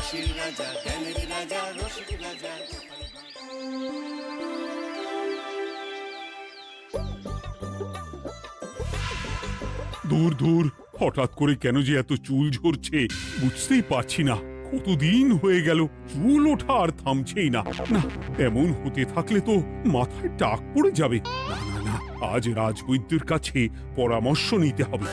হাসির রাজা, জ্ঞানের রাজা, রসিক রাজা। দূর দূর, হঠাৎ করে কেন যে এত চুল ঝরছে বুঝতেই পারছি না। কতদিন হয়ে গেল চুল ওঠা আর থামছেই না। না, এমন হতে থাকলে তো মাথায় টাক পড়ে যাবে। না না না, আজ রাজবৈদ্যের কাছে পরামর্শ নিতে হবে।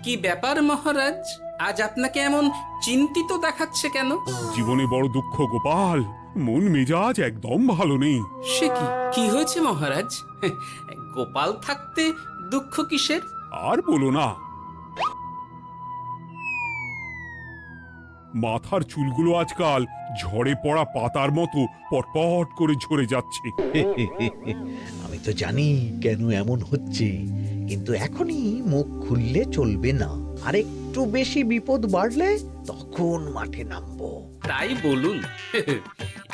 কি ব্যাপার মহারাজ, আজ আপনাকে এমন চিন্তিত দেখাচ্ছে কেন? জীবনে বড় দুঃখ গোপাল, মন মেজাজ একদম ভালো নেই। সে কি, কি হয়েছে মহারাজ? গোপাল থাকতে দুঃখ কিসের? আর বলো না, মাথার চুলগুলো আজকাল ঝড়ে পড়া পাতার মতো পটপট করে ঝরে যাচ্ছে। আমি তো জানি কেন এমন হচ্ছে, কিন্তু এখনই মুখ খুললে চলবে না। আর একটু বেশি বিপদ বাড়লে তখন মাঠে নামবো। তাই বলুন।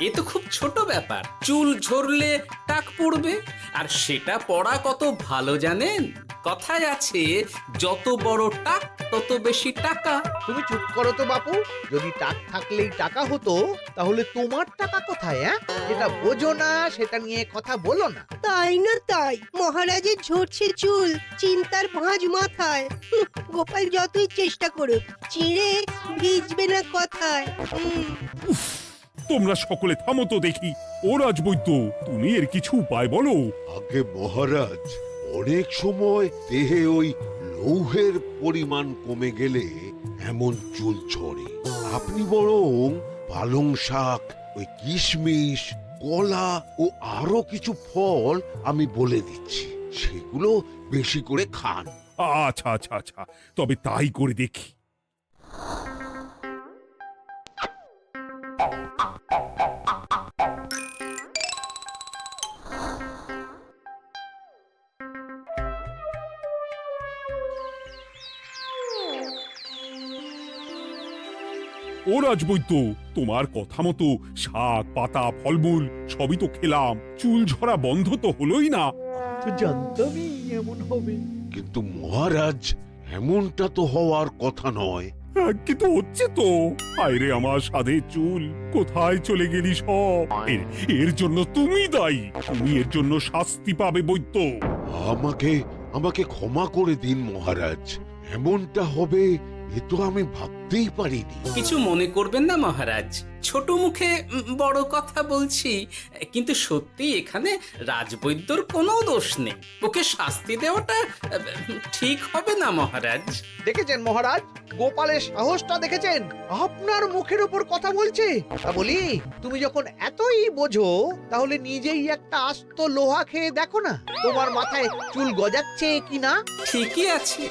এ তো খুব ছোট ব্যাপার, চুল ঝরলে টাক পড়বে, আর সেটা পড়া কত ভালো জানেন? কথায় আছে, যত বড় টাক তত বেশি টাকা। তুমি চুপ করো তো বাপু। যদি টাক থাকলেই টাকা হতো, তাহলে তোমার টাকা কোথায়? যেটা বোঝো না সেটা নিয়ে কথা বলো না। তাই না তাই, মহারাজের ঝরছে চুল, চিন্তার ভাঁজ মাথায়। গোপাল যতই চেষ্টা করুক, চিড়ে ভিজবে না কথায়। তোমরা সকলে থামো তো দেখি। ও রাজবৈদ্য, তুমি এর কিছু উপায় বলো। আগে মহারাজ, অনেক সময় দেহে ওই লৌহের পরিমাণ কমে গেলে এমন চুল ঝরে। আপনি বরং পালং শাক, ওই কিশমিশ, কলা ও আরো কিছু ফল আমি বলে দিচ্ছি, সেগুলো বেশি করে খান। আচ্ছা আচ্ছা আচ্ছা, তবে তাই করে দেখি। ও রাজবৈদ্য, তোমার কথা মতো শাক পাতা ফলমূল সবই তো খেলাম, চুল ঝরা বন্ধ তো হলোই না। তো জানতামই এমন হবে। কিন্তু মহারাজ, এমনটা তো হওয়ার কথা নয়। কিন্তু হচ্ছে তো। আরে আমার সাধের চুল, কোথায় চলে গেলি সব? এর জন্য তুমি দায়ী, তুমি এর জন্য শাস্তি পাবে বৈদ্য। আমাকে আমাকে ক্ষমা করে দিন মহারাজ, এমনটা হবে এ তো আমি ভাবতেই পারিনি। কিছু মনে করবেন না মহারাজ, ছোট মুখে বড় কথা বলছি, কিন্তু সত্যি এখানে রাজবৈদ্যর কোনো দোষ নেই। ওকে শাস্তি দেওয়াটা ঠিক হবে না মহারাজ। দেখেছেন মহারাজ, গোপালের সাহসটা দেখেছেন? আপনার মুখের উপর কথা বলছে। তা বলি, তুমি যখন এতই বোঝো, তাহলে নিজেই একটা আস্ত লোহা খেয়ে দেখো না, তোমার মাথায় চুল গজাচ্ছে কি না। ঠিকই আছে,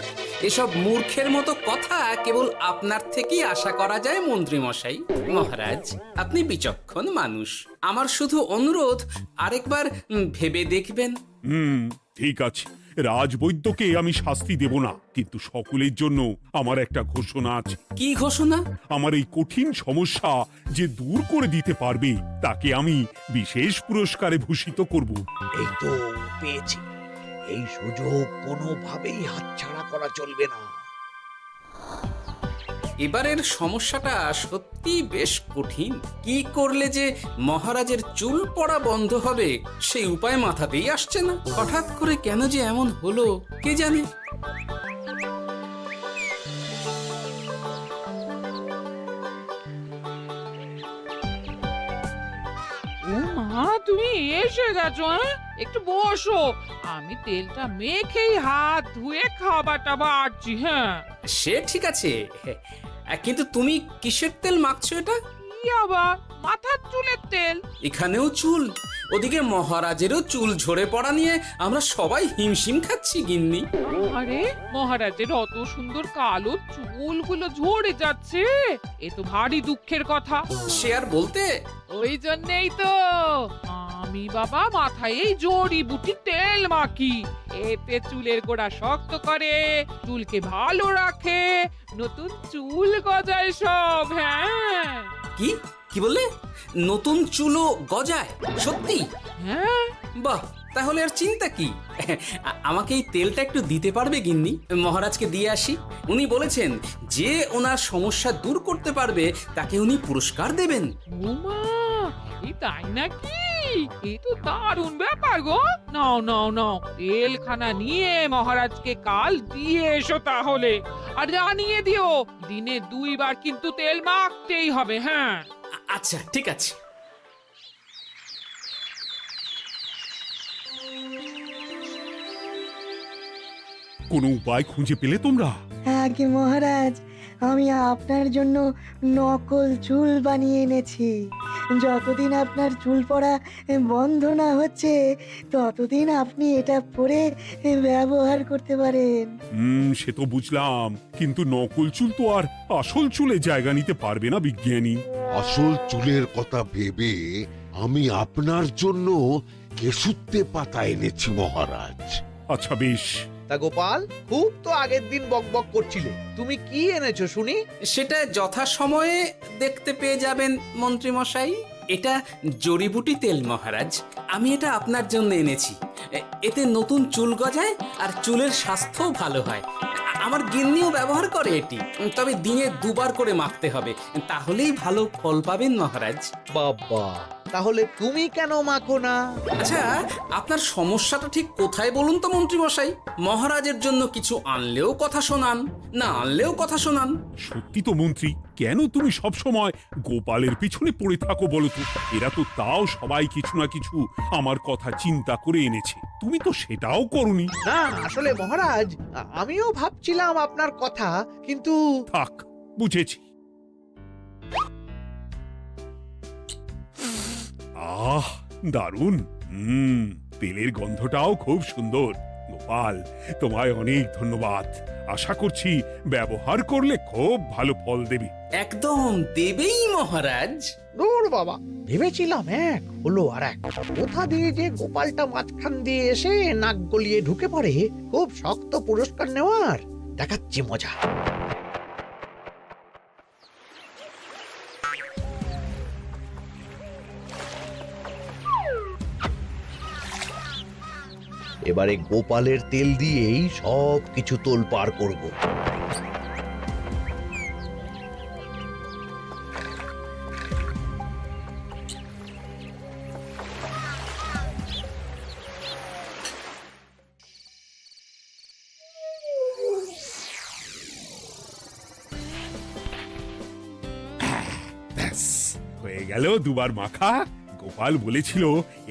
এসব মূর্খের মতো কথা কেবল আপনার থেকেই আশা করা যায় মন্ত্রী মশাই। মহারাজ, আপনি বিচক্ষণ মানুষ, আমার শুধু অনুরোধ, আরেকবার ভেবে দেখবেন। ঠিক আছে, রাজবৈদ্যকে আমি শাস্তি দেব না, কিন্তু সকলের জন্য আমার একটা ঘোষণা আছে। কি ঘোষণা? আমার এই কঠিন সমস্যা যে দূর করে দিতে পারবে, তাকে আমি বিশেষ পুরস্কারে ভূষিত করব। এই তো পেয়েছি, এই সুযোগ কোনোভাবেই হাতছাড়া করা চলবে না। এবারের সমস্যাটা সত্যি বেশ কঠিন। কি করলে যে মহারাজের চুল পড়া বন্ধ হবে সেই উপায় মাথাতেই আসছে না। হঠাৎ করে কেন যে এমন হলো কে জানে। ও মা, তুমি এসে গেছো? একটু বসো, আমি তেলটা মেখেই হাত ধুয়ে খাবারটা বাড়ছি। হ্যাঁ, সে ঠিক আছে, কিন্তু তুমি কিসের তেল মাখছো এটা? কি আবার মাথার চুলের তেল? এখানেও চুল, ওদিকে মহারাজেরও চুল ঝরে পড়া নিয়ে আমরা সবাই হিমশিম খাচ্ছি গিন্নি। আরে, মহারাজের অত সুন্দর কালো চুলগুলো ঝরে যাচ্ছে, এ তো ভারী দুঃখের কথা। সে আর বলতে, ওই জন্যেই তো আমি বাবা মাথায় এই জড়িবুটি তেল মাখি। এতে চুলের গোড়া শক্ত করে, চুলকে ভালো রাখে, নতুন চুল গজায় সব। হ্যাঁ। কি কি বললে? নতুন চুলও গজায়? সত্যি? হ্যাঁ। বাহ, তাহলে আর চিন্তা কি? আমাকে এই তেলটা একটু দিতে পারবে গিন্নি? মহারাজকে দিয়ে আসি। উনি বলেছেন যে ওনার সমস্যা দূর করতে পারবে তাকে উনি পুরস্কার দেবেন। উমা, এই তাই নাকি? এই তো দারুণ ব্যাপার গো। নাও নাও নাও, তেলখানা নিয়ে মহারাজকে কাল দিয়ে এসো তাহলে। আর জানিয়ে দিও, দিনে 2 বার কিন্তু তেল মাখতেই হবে। হ্যাঁ, আচ্ছা ঠিক আছে। কোনো উপায় খুঁজে পেলে তোমরা? আগে মহারাজ, আমি আপনার জন্য নকল চুল বানিয়ে এনেছি। যতদিন আপনার চুল পড়া বন্ধ না হচ্ছে ততদিন আপনি এটা পরে ব্যবহার করতে পারেন। সে তো বুঝলাম, কিন্তু নকল চুল তো আর আসল চুলে জায়গা নিতে পারবে না বিজ্ঞানী। আসল চুলের কথা ভেবে আমি আপনার জন্য কেশুত্তে পাতা এনেছি মহারাজ। আচ্ছা বেশ। তা গোপাল, খুব তো আগের দিন বকবক করছিলে, তুমি কি এনেছো শুনি? সেটা যথাসময়ে দেখতে পেয়ে যাবেন মন্ত্রী মশাই। এটা জড়িবুটি তেল মহারাজ। আমি এটা আপনার জন্য এনেছি। এতে নতুন চুল গজায় আর চুলের স্বাস্থ্যও ভালো হয়। আমার গিন্নিও ব্যবহার করে এটি, তবে দিনে 2 বার করে মাখতে হবে, তাহলেই ভালো ফল পাবেন মহারাজ। বাবা, তাহলে তুমি কেন মাখো না? আচ্ছা, আপনার সমস্যাটা ঠিক কোথায় বলুন তো মন্ত্রী মশাই? মহারাজের জন্য কিছু আনলেও কথা শোনান, না আনলেও কথা শোনান। সত্যি তো মন্ত্রী, কেন তুমি সব সময় গোপালের পিছনে পড়ে থাকো বলো তো? এরা তো তাও সবাই কিছু না কিছু আমার কথা চিন্তা করে এনেছে, তুমি তো সেটাও করনি। না, আসলে মহারাজ, আমিও ভাবছিলাম আপনার কথা, কিন্তু থাক, বুঝেছি। আহ, দারুণ। তেলের গন্ধটাও খুব সুন্দর। গোপাল, তোমায় অনেক ধন্যবাদ। আশা করছি ব্যবহার করলে খুব ভালো ফল দেবে। একদম দেবেই মহারাজ। দূর বাবা, ভেবেছিলাম এক, হলো আর এক। কোথা দিয়ে যে গোপালটা মাঝখান দিয়ে এসে নাক গলিয়ে ঢুকে পড়ে, খুব শক্ত পুরস্কার নেওয়ার। দেখাচ্ছি মজা। এবারে গোপালের তেল দিয়েই সব কিছু তোলপাড় করব। ব্যাস, হয়ে গেল 2 বার মাখা। গোপাল বলেছিল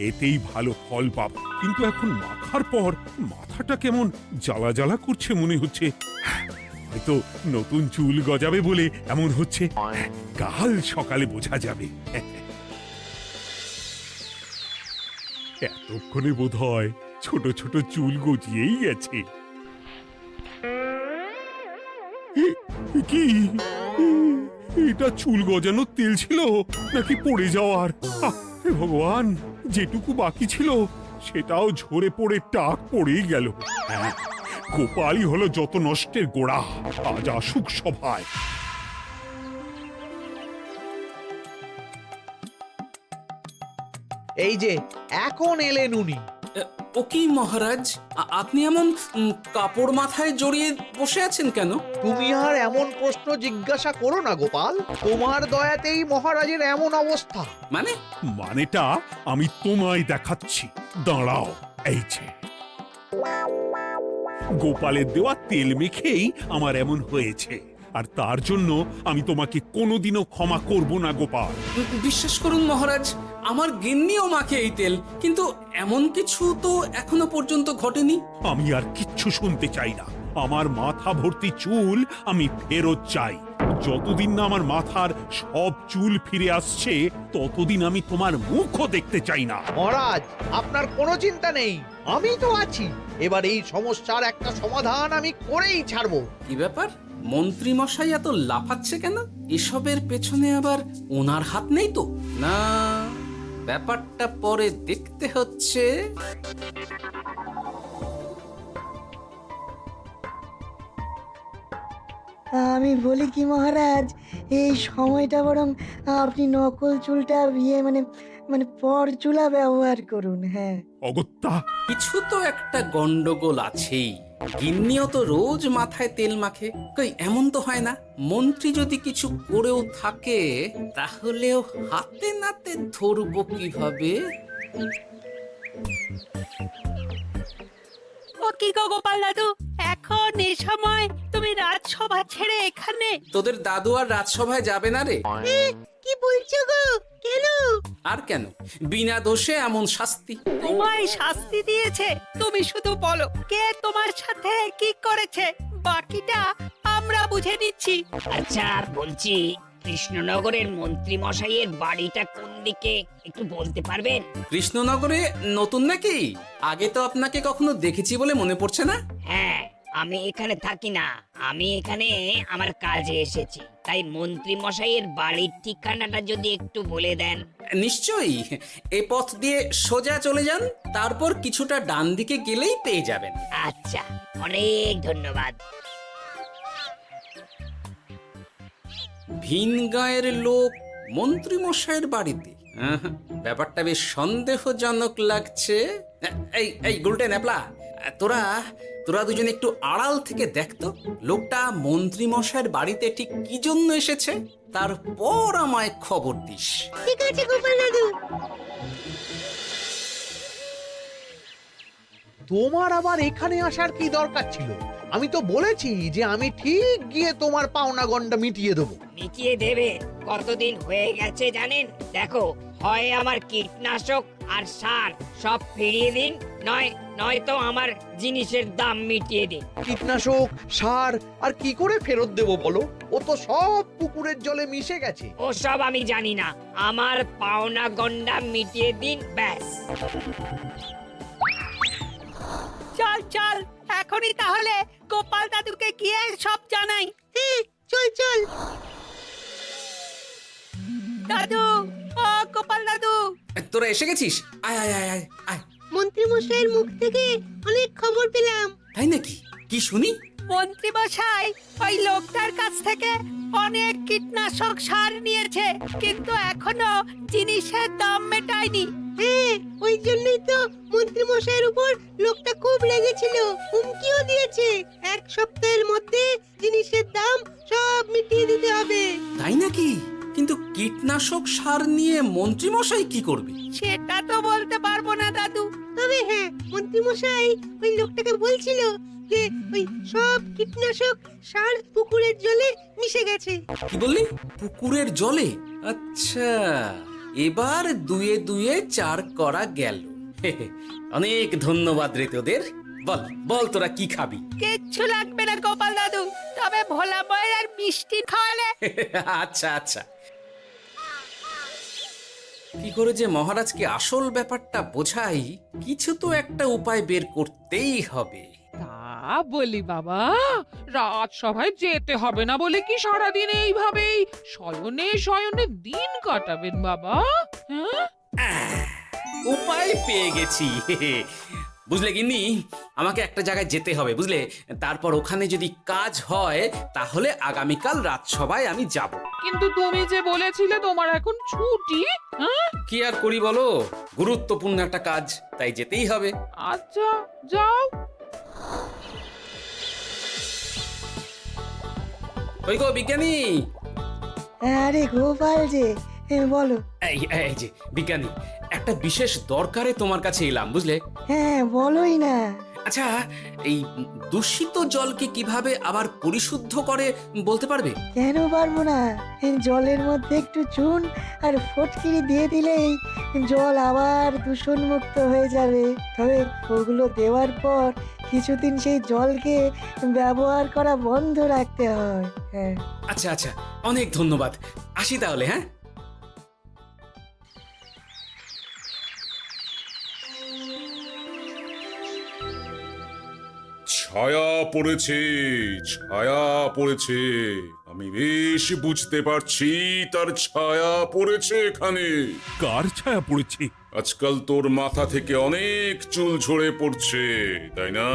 এতেই ভালো ফল পাব, কিন্তু এখন মাখার পর মাথাটা কেমন জ্বালা জ্বালা করছে মনে হচ্ছে। হয়তো নতুন চুল গজাবে বলে এমন হচ্ছে। কাল সকালে বোঝা যাবে। এতক্ষণে বোধহয় ছোট ছোট চুল গজিয়েই গেছে। কি এটা চুল গজানোর তেল ছিল নাকি পড়ে যাওয়ার? হে ভগবান, যেটুকু বাকি ছিল সেটাও ঝরে পড়ে টাক পড়েই গেল। হ্যাঁ, গোপালই হলো যত নষ্টের গোড়া। আজ আসুক সভায়। এই যে এখন এলেন উনি। ও কি মহারাজ, আপনি এমন কাপড় মাথায় জড়িয়ে বসে আছেন কেন? তুমি আর এমন প্রশ্ন জিজ্ঞাসা করো না গোপাল, তোমার দয়াতেই মহারাজের এমন অবস্থা। মানেটা আমি তোমায় দেখাচ্ছি, দাঁড়াও। এই যে গোপালের দেওয়া তেল মেখেই আমার এমন হয়েছে, আর তার জন্য আমি তোমাকে কোনোদিনও ক্ষমা করব না গোপাল। বিশ্বাস করুন মহারাজ, আমার গিন্নিও মাখে এই তেল, কিন্তু এমন কিছু তো এখনো পর্যন্ত ঘটেনি। আমি আর কিচ্ছু শুনতে চাই না। আমার মাথা ভর্তি চুল আমি ফেরত চাই। যতদিন না আমার মাথার সব চুল ফিরে আসছে ততদিন আমি তোমার মুখও দেখতে চাই না। মহারাজ, আপনার কোনো চিন্তা নেই, আমি তো আছি। এবার এই সমস্যার একটা সমাধান আমি করেই ছাড়বো। কি ব্যাপার, মন্ত্রী মশাই এত লাফাচ্ছে কেন? এসবের পেছনে আবার ওনার হাত নেই তো? না, ব্যাপারটা পরে দেখতে হচ্ছে। আমি বলি কি মহারাজ, এই সময়টা বরং আপনি নকল চুলটা মানে পরচুলা ব্যবহার করুন। হ্যাঁ, অগত্যা, কিছু তো একটা গন্ডগোল আছেই। গিন্নিও তো রোজ মাথায় তেল মাখে, কই এমন তো হয় না। মন্ত্রী যদি কিছু করেও থাকে তাহলেও হাতে নাতে ধরবো কিভাবে? ও কি গো গোপাল দাদু, এখন এই সময় তুমি রাজসভা ছেড়ে এখানে? তোদের দাদু আর রাজসভায় যাবে না রে? কি বলছো গো? কেন? আর কেন, বিনা দোষে এমন শাস্তি। তোমায় শাস্তি দিয়েছে, তুমি শুধু বলো কে তোমার সাথে কি করেছে, বাকিটা আমরা বুঝে নিচ্ছি। আচ্ছা বলছি, কৃষ্ণনগরের মন্ত্রী মশাইয়ের বাড়িটা কোন দিকে একটু বলতে পারবেন? কৃষ্ণনগরে নতুন নাকি? আগে তো আপনাকে কখনো দেখেছি বলে মনে পড়ছে না। হ্যাঁ, আমি এখানে থাকি না, আমি এখানে আমার কাজে এসেছি, তাই মন্ত্রী মশাইয়ের বাড়ির ঠিকানাটা যদি একটু বলে দেন। নিশ্চয়ই, এ পথ দিয়ে সোজা চলে যান, তারপর কিছুটা ডান দিকে গেলেই পেয়ে যাবেন। আচ্ছা, অনেক ধন্যবাদ। ভিন গাঁয়ের লোক মন্ত্রী মশাইয়ের বাড়িতে, ব্যাপারটা বেশ সন্দেহজনক লাগছে। এই এই গুলটে ন্যাপলা, তোরা তোরা দুজন একটু আড়াল থেকে দেখতো লোকটা মন্ত্রী মশাইয়ের বাড়িতে ঠিক কি জন্য এসেছে, তারপর আমায় খবর দিস। ঠিক আছে গোপাল দাদু। তোমার আবার এখানে আসার কি দরকার ছিল? আমি তো বলেছি যে আমি ঠিক গিয়ে তোমার পাওনা গন্ডা মিটিয়ে দেবো। মিটিয়ে দেবে? কতদিন হয়ে গেছে জানেন? দেখো, হয় আমার কীটনাশক আর সার সব ফিরিয়ে দিন, নয়তো আমার জিনিসের দাম মিটিয়ে দিন। কীটনাশক, সার আর কি করে ফেরত দেবো বলো? ও তো সব পুকুরের জলে মিশে গেছে। ওসব আমি জানি না, আমার পাওনা গন্ডা মিটিয়ে দিন, ব্যাস। চল চল, এখনই তাহলে গোপাল দাদুকে গিয়ে সব জানাই। হ্যাঁ, চল চল। দাদু, ও গোপাল দাদু। তোরা এসে গেছিস? আয় আয় আয় আয় আয়। মন্ত্রী মশাইয়ের মুখ থেকে অনেক খবর পেলাম। তাই নাকি? কি শুনি? মন্ত্রী মশাই ওই লোকটার কাছ থেকে অনেক কীটনাশক সার নিয়েছে, কিন্তু এখনো জিনিসের দাম মেটায়নি। হ্যাঁ, ওই জন্যই তো মন্ত্রী মশাইয়ের উপর লোকটা খুব রেগেছিল, হুমকিও দিয়েছে 1 সপ্তাহের মধ্যে জিনিসের দাম সব মিটিয়ে দিতে হবে। তাই নাকি? কিন্তু কীটনাশক সার নিয়ে মন্ত্রী মশাই কি করবে? সেটা তো বলতে পারবো না দাদু। তবে হ্যাঁ, মন্ত্রী মশাই ওই লোকটাকে বলছিল যে ওই সব কীটনাশক সার পুকুরের জলে মিশে গেছে। কি বললি? পুকুরের জলে? আচ্ছা, এবার দুয়ে দুয়ে 4 করা গেল। অনেক ধন্যবাদ রে তোদের। বল বল, তোরা কি খাবি? কিচ্ছু লাগবে না গোপাল দাদু, তবে ভোলা বয়ের আর মিষ্টি খাওয়ালে। আচ্ছা আচ্ছা। কি করে যে মহারাজকে আসল ব্যাপারটা বোঝাই, কিছু তো একটা উপায় বের করতেই হবে। তা বলি বাবা, রাজসভায় যেতে হবে না বলে কি সারাদিন এইভাবেই শয়নে শয়নে দিন কাটাবেন বাবা? হ্যাঁ, উপায় পেয়ে গেছি। বুঝলে গিন্নি, আমাকে একটা জায়গায় যেতে হবে, বুঝলে? তারপর ওখানে যদি কাজ হয় তাহলে আগামীকাল রাজসভায় আমি যাব। কিন্তু তুমি যে বলেছিলে তোমার এখন ছুটি। হ্যাঁ, কি আর করি বলো, গুরুত্বপূর্ণ একটা কাজ, তাই যেতেই হবে। আচ্ছা, যাও। ওই গো বিজ্ঞানী, আরে গোপাল যে, বলো। এই এই যে বিজ্ঞানী, একটা বিশেষ দরকারে তোমার কাছে এলাম, বুঝলে? হ্যাঁ, বলোই না। আচ্ছা, এই দূষিত জলকে কিভাবে আবার পরিশুদ্ধ করে বলতে পারবে? কেন পারবো না? জলের মধ্যে একটু চুন আর ফটকিরি দিয়ে দিলেই জল আবার দূষণমুক্ত হয়ে যাবে। তবে ওগুলো দেওয়ার পর কিছুদিন সেই জলকে ব্যবহার করা বন্ধ রাখতে হয়। হ্যাঁ। আচ্ছা আচ্ছা, অনেক ধন্যবাদ, আসি তাহলে। হ্যাঁ, ছায়া পড়েছে, ছায়া পড়েছে। আমি বেশ বুঝতে পারছি তার ছায়া পড়েছে এখানে। কার ছায়া পড়েছে? আজকাল তোর মাথা থেকে অনেক চুল ঝরে পড়ছে, তাই না?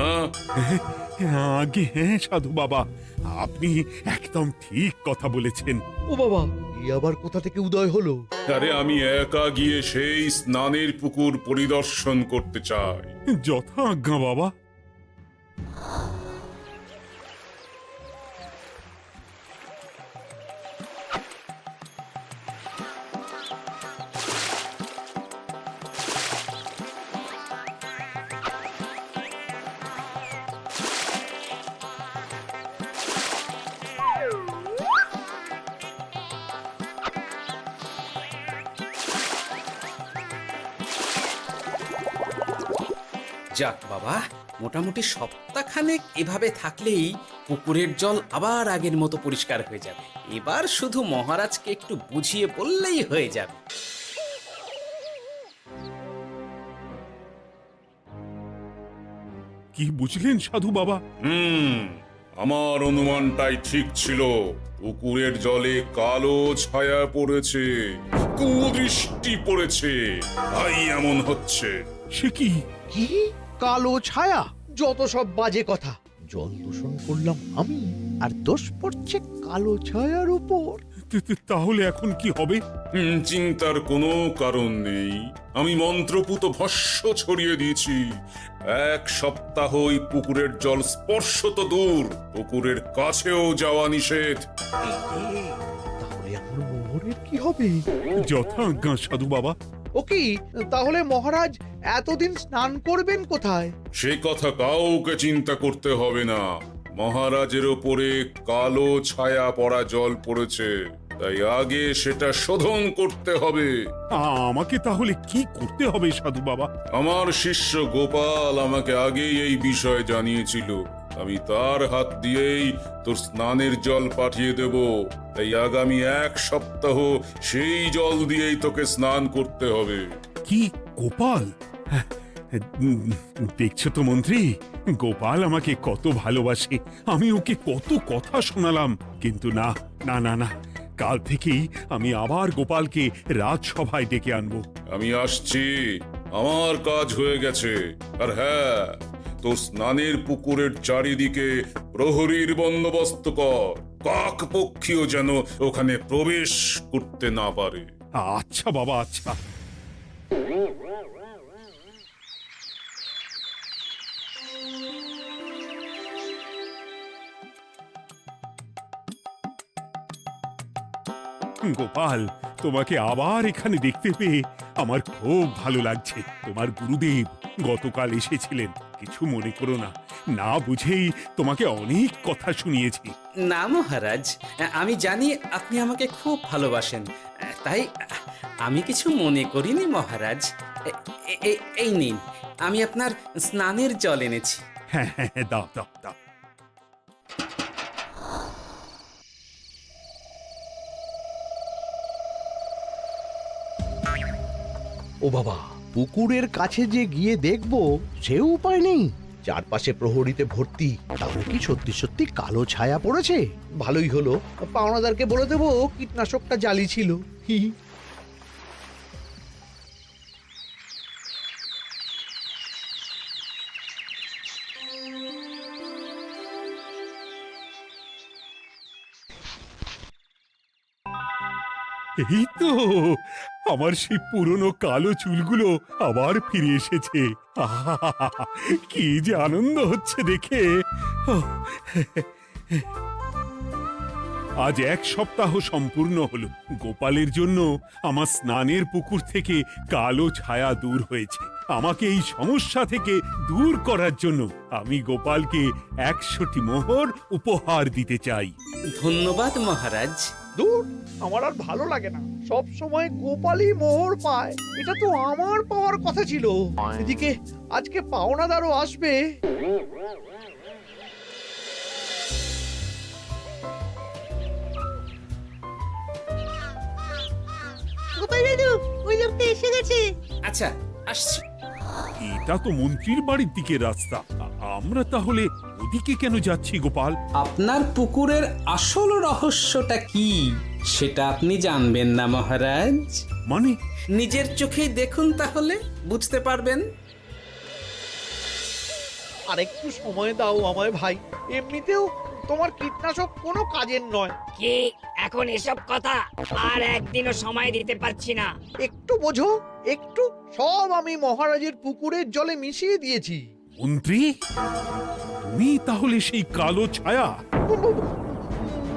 আগে হ্যাঁ সাধু বাবা, আপনি একদম ঠিক কথা বলেছেন। ও বাবা, এই আবার কোথা থেকে উদয় হলো? আরে আমি একা গিয়ে সেই স্নানের পুকুর পরিদর্শন করতে চাই। যথা আজ্ঞা বাবা। যাক বাবা, মোটামুটি সপ্তাহখানেক এভাবে থাকলেই পুকুরের জল আবার আগের মতো পরিষ্কার হয়ে যাবে। এবার শুধু মহারাজকে একটু বুঝিয়ে বললেই হয়ে যাবে। কি বুঝলেন সাধু বাবা? আমার অনুমানটাই ঠিক ছিল। পুকুরের জলে কালো ছায়া পড়েছে, কুদৃষ্টি পড়েছে, তাই এমন হচ্ছে। সে কি? কি কালো ছায়া? যত সব বাজে কথা। জল দূষণ করলাম আমি, আর দোষ পড়ছে কালো ছায়ার উপর। তাহলে এখন কি হবে? চিন্তার কোনো কারণ নেই। আমি মন্ত্রপুত ভস্য ছড়িয়ে দিয়েছি। 1 সপ্তাহ ওই পুকুরের জল স্পর্শ তো দূর, পুকুরের কাছেও যাওয়া নিষেধ। তাহলে আমার মোহরের কি হবে? যথা আজ্ঞা সাধু বাবা। ও কি, তাহলে মহারাজ এতদিন স্নান করবেন কোথায়? সে কথা কাউকে চিন্তা করতে হবে না। মহারাজের ওপরে কালো ছায়া পড়া জল পড়েছে, তাই আগে সেটা শোধন করতে হবে। আমাকে তাহলে কি করতে হবে সাধু বাবা? আমার শিষ্য গোপাল আমাকে আগেই এই বিষয় জানিয়েছিল। আমি তার হাত দিয়েই তোর স্নানের জল পাঠিয়ে দেব। তাই আগামী 1 সপ্তাহ সেই জল দিয়েই তোকে স্নান করতে হবে। কি গোপাল? দেখছো তো মন্ত্রী, গোপাল আমাকে কত ভালোবাসে। আমি ওকে কত কথা শোনালাম, কিন্তু না না না না, কাল থেকেই আমি আবার গোপালকে রাজসভায় ডেকে আনবো। আমি আসছি, আমার কাজ হয়ে গেছে। আর হ্যাঁ, তোর স্নানের পুকুরের চারিদিকে প্রহরীর বন্দোবস্ত কর। কাক পক্ষীও যেন ওখানে প্রবেশ করতে না পারে। আচ্ছা বাবা, আচ্ছা। গোপাল, তোমাকে আবার এখানে দেখতে পেয়ে আমার খুব ভালো লাগছে। তোমার গুরুদেব গতকাল এসেছিলেন, কিছু মনে করো না। না বুঝেই তোমাকে অনেক কথা শুনিয়েছি। না মহারাজ, আমি জানি আপনি আমাকে খুব ভালোবাসেন, তাই আমি কিছু মনে করিনি মহারাজ। এই নিন, আমি আপনার স্নানের জল এনেছি। হ্যাঁ হ্যাঁ হ্যাঁ, দাও দাও দাও। ও বাবা, পুকুরের কাছে যে গিয়ে দেখবো সে উপায় নেই। চারপাশে প্রহরীতে ভর্তি। তাহলে কি সত্যি সত্যি কালো ছায়া পড়েছে? ভালোই হলো, পাওনাদারকে বলে দেবো কীটনাশকটা জালি ছিল। হি হি। এই তো আমার সেই পুরনো কালো চুলগুলো আবার ফিরে এসেছে। আহা, কি যে আনন্দ হচ্ছে দেখে। আজ 1 সপ্তাহ সম্পূর্ণ হলো। গোপালের জন্য আমার স্নানের পুকুর থেকে কালো ছায়া দূর হয়েছে। আমাকে এই সমস্যা থেকে দূর করার জন্য আমি গোপালকে 100টি মোহর উপহার দিতে চাই। ধন্যবাদ মহারাজ। দূর, আমার আর ভালো লাগে না। সব সময় গোপালই মোহর পায়, এটা তো আমার পাওয়ার কথা ছিল। এদিকে আজকে পাওনাদারও আসবে। গোপাল দাদু, ওই লোকটা এসে গেছে। আচ্ছা, আসছি। এটা তো মন্ত্রীর বাড়ির দিকে রাস্তা। আমরা তাহলে এদিকে কেন যাচ্ছি গোপাল? আপনার পুকুরের আসল রহস্যটা কি সেটা আপনি জানবেন না মহারাজ? মানে নিজের চোখেই দেখুন, তাহলে বুঝতে পারবেন। আর একটু সময় দাও আমায় ভাই, এমনিতেও তোমার কীটনাশক কোনো কাজের নয়। কি এখন এসব কথা? আর একদিনও সময় দিতে পারছি না। একটু বোঝো, একটু। সব আমি মহারাজের পুকুরের জলে মিশিয়ে দিয়েছি। মন্ত্রী, তুমি তাহলে সেই কালো ছায়া?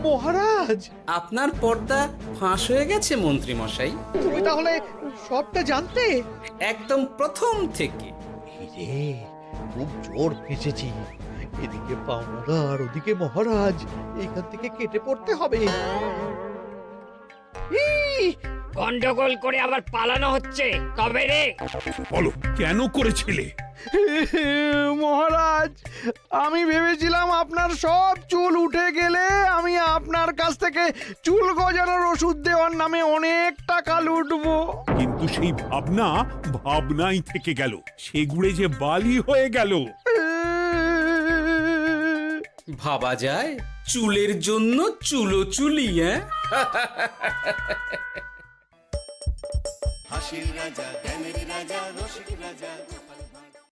মহারাজ, আপনার পর্দা ফাঁস হয়ে গেছে মন্ত্রী মশাই। তুমি তাহলে সবটা জানতে? একদম প্রথম থেকে। রে, খুব জোর ফেঁসেছি। এদিকে পাওনাদার, ওদিকে মহারাজ, এখান থেকে কেটে পড়তে হবে। গন্ডগোল করে আবার পালানো হচ্ছে তবে রে। বলো, কেন করেছিলে? মহারাজ, আমি ভেবেছিলাম আপনার সব চুল উঠে গেলে আমি আপনার কাছ থেকে চুল গজানোর ওষুধ দেওয়ার নামে অনেক টাকা লুটবো। কিন্তু সেই ভাবনা ভাবনাই থেকে গেল, সেগুড়ে যে বালি হয়ে গেল। ভাবা যায় চুলের জন্য চুলোচুলি, হ্যাঁ? হাসির রাজা জ্ঞানের রাজা রসিক রাজা গোপাল